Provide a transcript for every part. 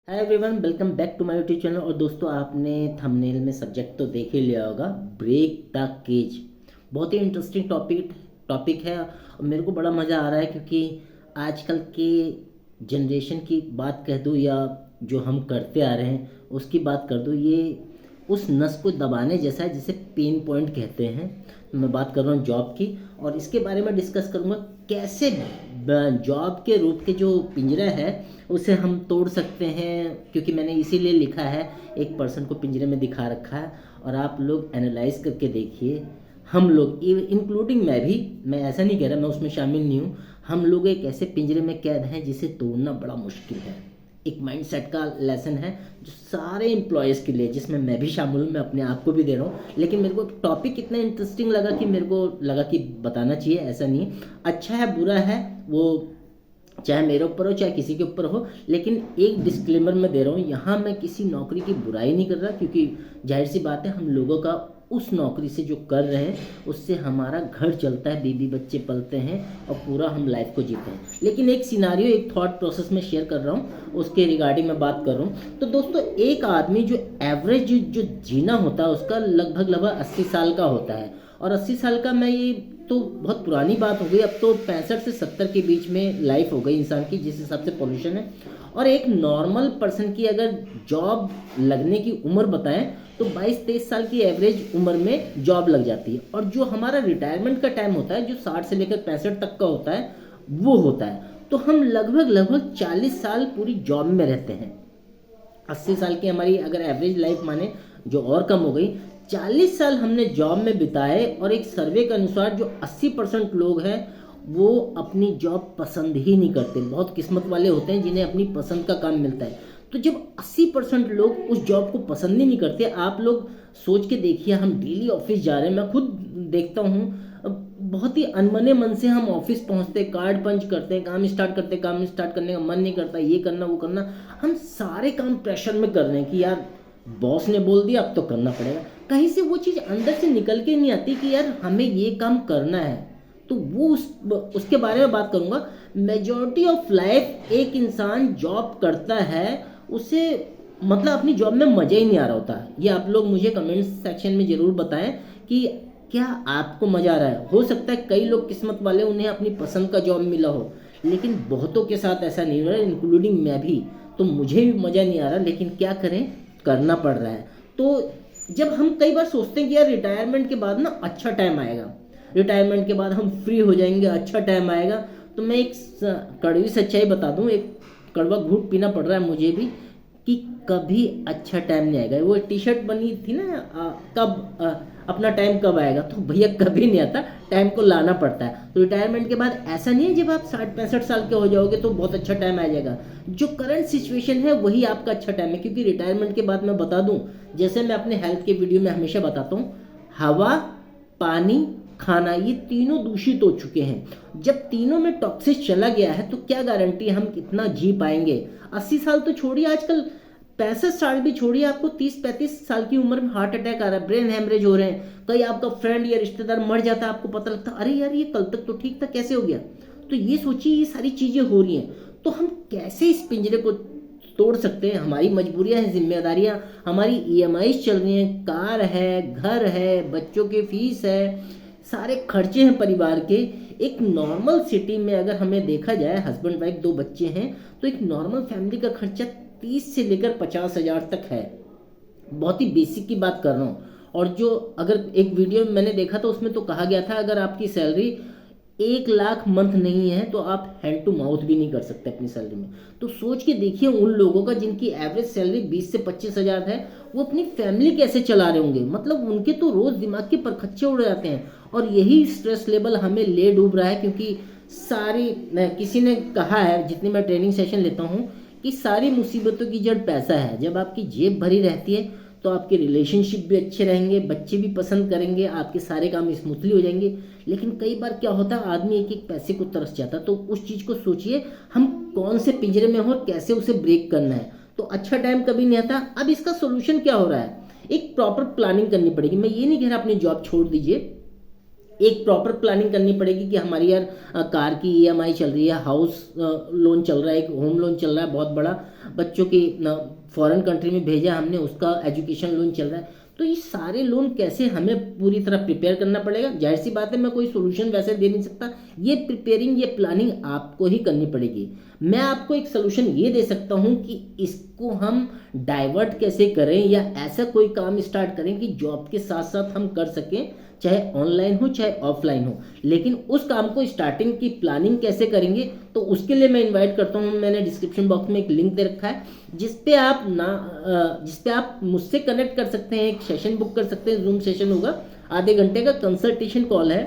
Hi everyone, welcome back to my YouTube channel. और दोस्तों, आपने थंबनेल में सब्जेक्ट तो देख ही लिया होगा, ब्रेक द केज। बहुत ही इंटरेस्टिंग टॉपिक है और मेरे को बड़ा मज़ा आ रहा है क्योंकि आजकल के जनरेशन की बात कह दूँ या जो हम करते आ रहे हैं उसकी बात कर दूँ, ये उस नस को दबाने जैसा है जिसे पेन पॉइंट कहते हैं। मैं बात कर रहा हूँ जॉब की और इसके बारे में डिस्कस करूँगा कैसे जॉब के रूप के जो पिंजरा है उसे हम तोड़ सकते हैं, क्योंकि मैंने इसीलिए लिखा है, एक पर्सन को पिंजरे में दिखा रखा है और आप लोग एनालाइज करके देखिए। हम लोग इंक्लूडिंग मैं ऐसा नहीं कह रहा, मैं उसमें शामिल नहीं हूँ। हम लोग एक ऐसे पिंजरे में कैद हैं जिसे तोड़ना बड़ा मुश्किल है। एक माइंडसेट का लेसन है जो सारे एम्प्लॉयज़ के लिए, जिसमें मैं भी शामिल हूँ, मैं अपने आप को भी दे रहा हूँ। लेकिन मेरे को टॉपिक इतना इंटरेस्टिंग लगा कि मेरे को लगा कि बताना चाहिए। ऐसा नहीं है अच्छा है बुरा है, वो चाहे मेरे ऊपर हो चाहे किसी के ऊपर हो। लेकिन एक डिस्क्लेमर मैं दे रहा हूँ, यहाँ मैं किसी नौकरी की बुराई नहीं कर रहा, क्योंकि जाहिर सी बात है हम लोगों का उस नौकरी से जो कर रहे हैं उससे हमारा घर चलता है, बीबी बच्चे पलते हैं और पूरा हम लाइफ को जीते हैं। लेकिन एक सिनारियो, एक थॉट प्रोसेस में शेयर कर रहा हूँ, उसके रिगार्डिंग मैं बात कर रहा हूँ। तो दोस्तों, एक आदमी जो एवरेज जो जीना होता है उसका लगभग लगभग 80 साल का होता है। और 80 साल का, मैं ये तो बहुत पुरानी बात हो गई, अब तो 65 से 70 के बीच में लाइफ हो गई इंसान की, जिस हिसाब से पॉल्यूशन है। और एक नॉर्मल पर्सन की अगर जॉब लगने की उम्र बताएं तो 22-23 साल की एवरेज उम्र में जॉब लग जाती है। और जो हमारा रिटायरमेंट का टाइम होता है, जो 60 से लेकर 65 तक का होता है, वो होता है। तो हम लगभग लगभग 40 साल पूरी जॉब में रहते हैं। 80 साल की हमारी अगर एवरेज लाइफ माने, जो और कम हो गई, 40 साल हमने जॉब में बिताए। और एक सर्वे के अनुसार जो 80% लोग हैं वो अपनी जॉब पसंद ही नहीं करते। बहुत किस्मत वाले होते हैं जिन्हें अपनी पसंद का काम मिलता है। तो जब 80% लोग उस जॉब को पसंद ही नहीं करते, आप लोग सोच के देखिए, हम डेली ऑफिस जा रहे हैं, मैं खुद देखता हूँ, बहुत ही अनमने मन से हम ऑफिस पहुंचते, कार्ड पंच करते हैं, काम स्टार्ट करते, काम स्टार्ट करने का मन नहीं करता, ये करना वो करना, हम सारे काम प्रेशर में कर रहे हैं कि यार बॉस ने बोल दिया अब तो करना पड़ेगा। कहीं से वो चीज़ अंदर से निकल के नहीं आती कि यार हमें ये काम करना है। तो वो उसके बारे में बात करूँगा। मेजॉरिटी ऑफ लाइफ एक इंसान जॉब करता है, उसे मतलब अपनी जॉब में मज़ा ही नहीं आ रहा होता। ये आप लोग मुझे कमेंट सेक्शन में ज़रूर बताएं कि क्या आपको मज़ा आ रहा है। हो सकता है कई लोग किस्मत वाले, उन्हें अपनी पसंद का जॉब मिला हो, लेकिन बहुतों के साथ ऐसा नहीं हो रहा है, इंक्लूडिंग मैं भी। तो मुझे भी मज़ा नहीं आ रहा, लेकिन क्या करें, करना पड़ रहा है। तो जब हम कई बार सोचते हैं कि यार रिटायरमेंट के बाद ना अच्छा टाइम आएगा, रिटायरमेंट के बाद हम फ्री हो जाएंगे, अच्छा टाइम आएगा, तो मैं एक कड़वी सच्चाई बता दूं, एक कड़वा घूंट पीना पड़ रहा है मुझे भी, कि कभी अच्छा टाइम नहीं आएगा। वो टी शर्ट बनी थी ना, अपना टाइम कब आएगा, तो भैया कभी नहीं आता, टाइम को लाना पड़ता है। तो रिटायरमेंट के बाद ऐसा नहीं है जब आप 60-65 साल के हो जाओगे तो बहुत अच्छा टाइम आ जाएगा। जो करंट सिचुएशन है वही आपका अच्छा टाइम है, क्योंकि रिटायरमेंट के बाद मैं बता दूं, जैसे मैं अपने हेल्थ के वीडियो में हमेशा बताता हूँ, हवा, पानी, खाना, ये तीनों दूषित हो चुके हैं। जब तीनों में टॉक्सिक चला गया है तो क्या गारंटी हम कितना जी पाएंगे। 80 साल तो छोड़िए, आजकल 65 साल भी छोड़िए, आपको 30-35 साल की उम्र में हार्ट अटैक आ रहा है, ब्रेन हेमरेज हो रहे हैं, कई आपका फ्रेंड या रिश्तेदार मर जाता है, आपको पता लगता है अरे यार ये कल तक तो ठीक था, कैसे हो गया। तो ये सोचिए, ये सारी चीजें हो रही हैं। तो हम कैसे इस पिंजरे को तोड़ सकते हैं। हमारी मजबूरियां हैं, जिम्मेदारियां, हमारी ईएमआई चल रही हैं, कार है, घर है, बच्चों की फीस है, सारे खर्चे हैं परिवार के। एक नॉर्मल सिटी में अगर हमें देखा जाए, हस्बैंड वाइफ, 2 बच्चे हैं, तो एक नॉर्मल फैमिली का खर्चा 30 से लेकर 50 हज़ार तक है। बहुत ही बेसिक की बात कर रहा हूँ। और जो, अगर एक वीडियो मैंने देखा था उसमें तो कहा गया था, अगर आपकी सैलरी 1 लाख मंथ नहीं है तो आप हैंड टू माउथ भी नहीं कर सकते अपनी सैलरी में। तो सोच के देखिए उन लोगों का जिनकी एवरेज सैलरी 20 से 25 हज़ार है, वो अपनी फैमिली कैसे चला रहे होंगे। मतलब उनके तो रोज दिमाग के परखच्चे उड़ जाते हैं। और यही स्ट्रेस लेवल हमें ले डूब रहा है, क्योंकि किसी ने कहा है, जितनी मैं ट्रेनिंग सेशन लेता हूँ, कि सारी मुसीबतों की जड़ पैसा है। जब आपकी जेब भरी रहती है तो आपके रिलेशनशिप भी अच्छे रहेंगे, बच्चे भी पसंद करेंगे, आपके सारे काम स्मूथली हो जाएंगे। लेकिन कई बार क्या होता है, आदमी एक एक पैसे को तरस जाता है। तो उस चीज़ को सोचिए, हम कौन से पिंजरे में हो और कैसे उसे ब्रेक करना है। तो अच्छा टाइम कभी नहीं आता। अब इसका सोल्यूशन क्या हो रहा है, एक प्रॉपर प्लानिंग करनी पड़ेगी। मैं ये नहीं कह रहा अपनी जॉब छोड़ दीजिए, एक प्रॉपर प्लानिंग करनी पड़ेगी कि हमारी यार कार की ईएमआई चल रही है, हाउस लोन चल रहा है, एक होम लोन चल रहा है बहुत बड़ा, बच्चों की फॉरेन कंट्री में भेजा हमने, उसका एजुकेशन लोन चल रहा है। तो ये सारे लोन कैसे हमें पूरी तरह प्रिपेयर करना पड़ेगा। जाहिर सी बात है मैं कोई सोल्यूशन वैसे दे नहीं सकता, ये प्रिपेयरिंग, ये प्लानिंग आपको ही करनी पड़ेगी। मैं आपको एक सोल्यूशन ये दे सकता हूँ कि इसको हम डाइवर्ट कैसे करें, या ऐसा कोई काम स्टार्ट करें कि जॉब के साथ साथ हम कर सकें, चाहे ऑनलाइन हो चाहे ऑफलाइन हो। लेकिन उस काम को स्टार्टिंग की प्लानिंग कैसे करेंगे, तो उसके लिए मैं इनवाइट करता हूँ, मैंने डिस्क्रिप्शन बॉक्स में एक लिंक दे रखा है जिस पे आप मुझसे कनेक्ट कर सकते हैं, एक सेशन बुक कर सकते हैं। जूम सेशन होगा, आधे घंटे का कंसल्टेशन कॉल है,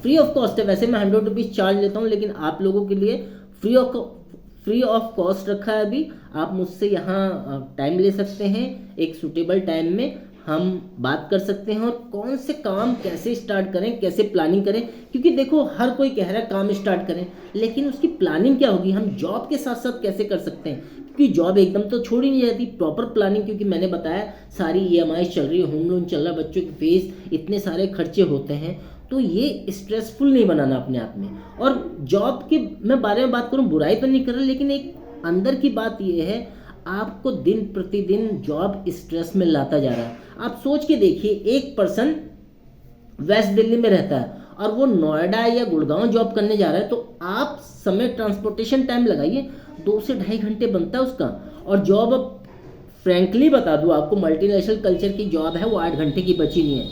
फ्री ऑफ कॉस्ट है। वैसे मैं 100 रुपीज़ चार्ज लेता हूँ, लेकिन आप लोगों के लिए फ्री ऑफ कॉस्ट रखा है अभी। आप मुझसे यहाँ टाइम ले सकते हैं, एक सूटेबल टाइम में हम बात कर सकते हैं, और कौन से काम कैसे स्टार्ट करें, कैसे प्लानिंग करें। क्योंकि देखो हर कोई कह रहा है काम स्टार्ट करें, लेकिन उसकी प्लानिंग क्या होगी, हम जॉब के साथ साथ कैसे कर सकते हैं, क्योंकि जॉब एकदम तो छोड़ ही नहीं जाती। प्रॉपर प्लानिंग, क्योंकि मैंने बताया सारी ईएमआई चल रही है, होम लोन चल रहा है, बच्चों की फीस, इतने सारे खर्चे होते हैं, तो ये स्ट्रेसफुल नहीं बनाना अपने आप में। और जॉब के मैं बारे में बात करूं, बुराई तो नहीं कर रहा, लेकिन एक अंदर की बात ये है, आपको दिन प्रतिदिन जॉब स्ट्रेस में लाता जा रहा है। आप सोच के देखिए, एक पर्सन वेस्ट दिल्ली में रहता है और वो नोएडा या गुड़गांव जॉब करने जा रहा है, तो आप समय ट्रांसपोर्टेशन टाइम लगाइए, 2 से ढाई घंटे बनता है उसका। और जॉब, अब फ्रैंकली बता दूं आपको, मल्टीनेशनल कल्चर की जॉब है वो 8 घंटे की बची नहीं है,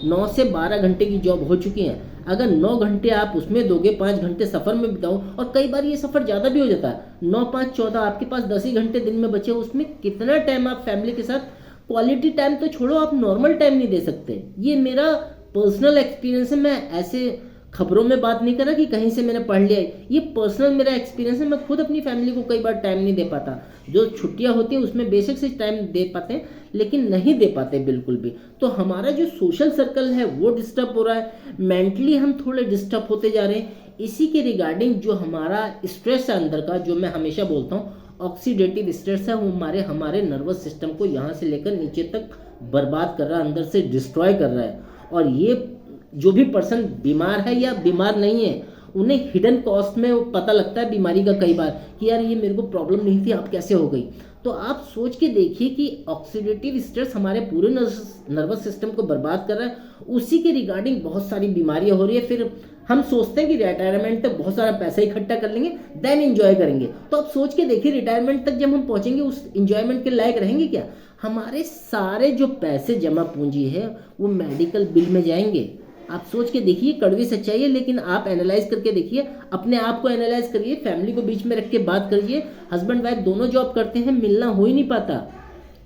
9 से 12 घंटे की जॉब हो चुकी है। अगर 9 घंटे आप उसमें दोगे, 5 घंटे सफ़र में बिताओ, और कई बार ये सफ़र ज़्यादा भी हो जाता है, 9 5 14, आपके पास 10 ही घंटे दिन में बचे, उसमें कितना टाइम आप फैमिली के साथ, क्वालिटी टाइम तो छोड़ो, आप नॉर्मल टाइम नहीं दे सकते। ये मेरा पर्सनल एक्सपीरियंस है, मैं ऐसे खबरों में बात नहीं कर रहा कि कहीं से मैंने पढ़ लिया है, ये पर्सनल मेरा एक्सपीरियंस है। मैं खुद अपनी फैमिली को कई बार टाइम नहीं दे पाता, जो छुट्टियां होती हैं उसमें बेशक से टाइम दे पाते हैं, लेकिन नहीं दे पाते बिल्कुल भी। तो हमारा जो सोशल सर्कल है वो डिस्टर्ब हो रहा है, मेंटली हम थोड़े डिस्टर्ब होते जा रहे हैं। इसी के रिगार्डिंग जो हमारा स्ट्रेस है अंदर का, जो मैं हमेशा बोलता हूँ ऑक्सीडेटिव स्ट्रेस है, वो हमारे नर्वस सिस्टम को यहाँ से लेकर नीचे तक बर्बाद कर रहा है, अंदर से डिस्ट्रॉय कर रहा है। और ये जो भी पर्सन बीमार है या बीमार नहीं है, उन्हें हिडन कॉस्ट में पता लगता है बीमारी का कई बार, कि यार ये मेरे को प्रॉब्लम नहीं थी, अब कैसे हो गई। तो आप सोच के देखिए कि ऑक्सीडेटिव स्ट्रेस हमारे पूरे नर्वस सिस्टम को बर्बाद कर रहा है। उसी के रिगार्डिंग बहुत सारी बीमारियां हो रही है। फिर हम सोचते हैं कि रिटायरमेंट तक बहुत सारा पैसा इकट्ठा कर लेंगे, देन एंजॉय करेंगे। तो आप सोच के देखिए, रिटायरमेंट तक जब हम पहुंचेंगे, उस एंजॉयमेंट के लायक रहेंगे क्या? हमारे सारे जो पैसे जमा पूंजी है वो मेडिकल बिल में जाएंगे। आप सोच के देखिए, कड़वी सच्चाई है, लेकिन आप एनालाइज करके देखिए, अपने आप को एनालाइज करिए, फैमिली को बीच में रख के बात करिए। हस्बैंड वाइफ दोनों जॉब करते हैं, मिलना हो ही नहीं पाता।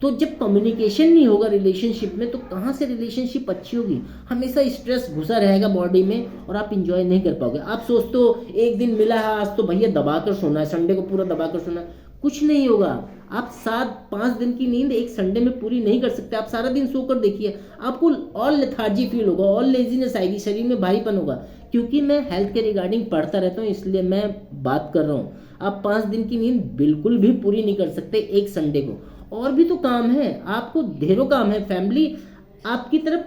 तो जब कम्युनिकेशन नहीं होगा रिलेशनशिप में, तो कहाँ से रिलेशनशिप अच्छी होगी? हमेशा स्ट्रेस घुसा रहेगा बॉडी में और आप इंजॉय नहीं कर पाओगे। आप सोचते हो एक दिन मिला है, आज तो भैया दबा कर सोना है, संडे को पूरा दबा कर सोना है, कुछ नहीं होगा। आप 7-5 दिन की नींद एक संडे में पूरी नहीं कर सकते। आप सारा दिन सोकर देखिए, आपको और लेथार्जी फील होगा, और लेजीनेस आएगी, शरीर में भारीपन होगा। क्योंकि मैं हेल्थ के रिगार्डिंग पढ़ता रहता हूँ, इसलिए मैं बात कर रहा हूँ। आप 5 दिन की नींद बिल्कुल भी पूरी नहीं कर सकते एक संडे को। और भी तो काम है, आपको ढेरों काम है। फैमिली आपकी तरफ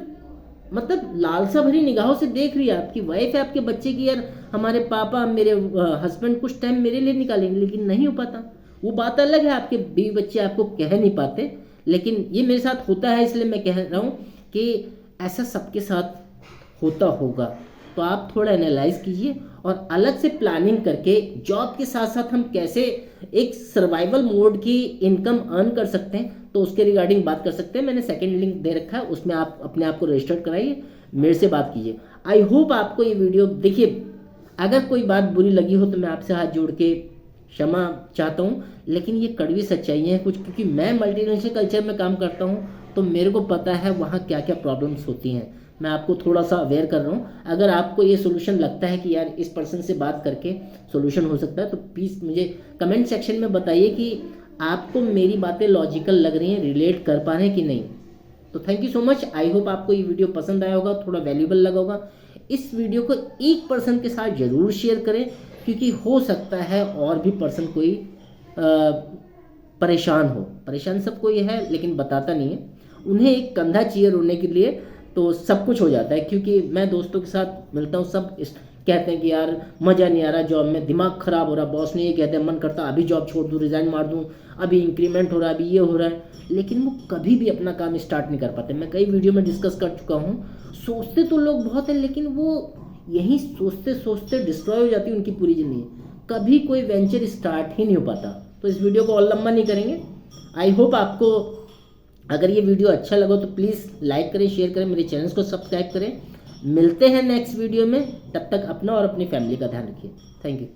मतलब लालसा भरी निगाहों से देख रही है, आपकी वाइफ है, आपके बच्चे की, यार हमारे पापा, मेरे हस्बैंड कुछ टाइम मेरे लिए निकालेंगे, लेकिन नहीं हो पाता। वो बात अलग है, आपके बीवी बच्चे आपको कह नहीं पाते, लेकिन ये मेरे साथ होता है, इसलिए मैं कह रहा हूँ कि ऐसा सबके साथ होता होगा। तो आप थोड़ा एनालाइज कीजिए और अलग से प्लानिंग करके जॉब के साथ साथ हम कैसे एक सर्वाइवल मोड की इनकम अर्न कर सकते हैं, तो उसके रिगार्डिंग बात कर सकते हैं। मैंने सेकंड लिंक दे रखा है, उसमें आप अपने आप को रजिस्टर कराइए, मेरे से बात कीजिए। आई होप आपको ये वीडियो, देखिए अगर कोई बात बुरी लगी हो तो मैं आपसे हाथ जोड़ के क्षमा चाहता हूँ, लेकिन ये कड़वी सच्चाई है कुछ, क्योंकि मैं मल्टीनेशनल कल्चर में काम करता हूँ, तो मेरे को पता है वहाँ क्या क्या प्रॉब्लम्स होती हैं। मैं आपको थोड़ा सा अवेयर कर रहा हूँ। अगर आपको ये सोल्यूशन लगता है कि यार इस पर्सन से बात करके सोल्यूशन हो सकता है, तो प्लीज़ मुझे कमेंट सेक्शन में बताइए कि आपको मेरी बातें लॉजिकल लग रही हैं, रिलेट कर पा रहे हैं कि नहीं। तो thank you so much. I hope आपको ये वीडियो पसंद आया होगा, थोड़ा वैल्यूबल लगा होगा। इस वीडियो को एक पर्सन के साथ ज़रूर शेयर करें, क्योंकि हो सकता है और भी पर्सन कोई परेशान हो। परेशान सब कोई है, लेकिन बताता नहीं है। उन्हें एक कंधा चाहिए रोने के लिए, तो सब कुछ हो जाता है। क्योंकि मैं दोस्तों के साथ मिलता हूँ, सब कहते हैं कि यार मज़ा नहीं आ रहा जॉब में, दिमाग ख़राब हो रहा, बॉस ने ये कहते हैं, मन करता अभी जॉब छोड़ दूँ, रिज़ाइन मार दूँ, अभी इंक्रीमेंट हो रहा है, अभी ये हो रहा है, लेकिन वो कभी भी अपना काम स्टार्ट नहीं कर पाते। मैं कई वीडियो में डिस्कस कर चुका हूँ। सोचते तो लोग बहुत हैं, लेकिन वो यही सोचते सोचते डिस्ट्रॉय हो जाती है उनकी पूरी ज़िंदगी, कभी कोई वेंचर स्टार्ट ही नहीं हो पाता। तो इस वीडियो को और लंबा नहीं करेंगे। आई होप आपको अगर ये वीडियो अच्छा लगा तो प्लीज़ लाइक करें, शेयर करें, मेरे चैनल को सब्सक्राइब करें। मिलते हैं नेक्स्ट वीडियो में, तब तक अपना और अपनी फैमिली का ध्यान रखिए। Thank you.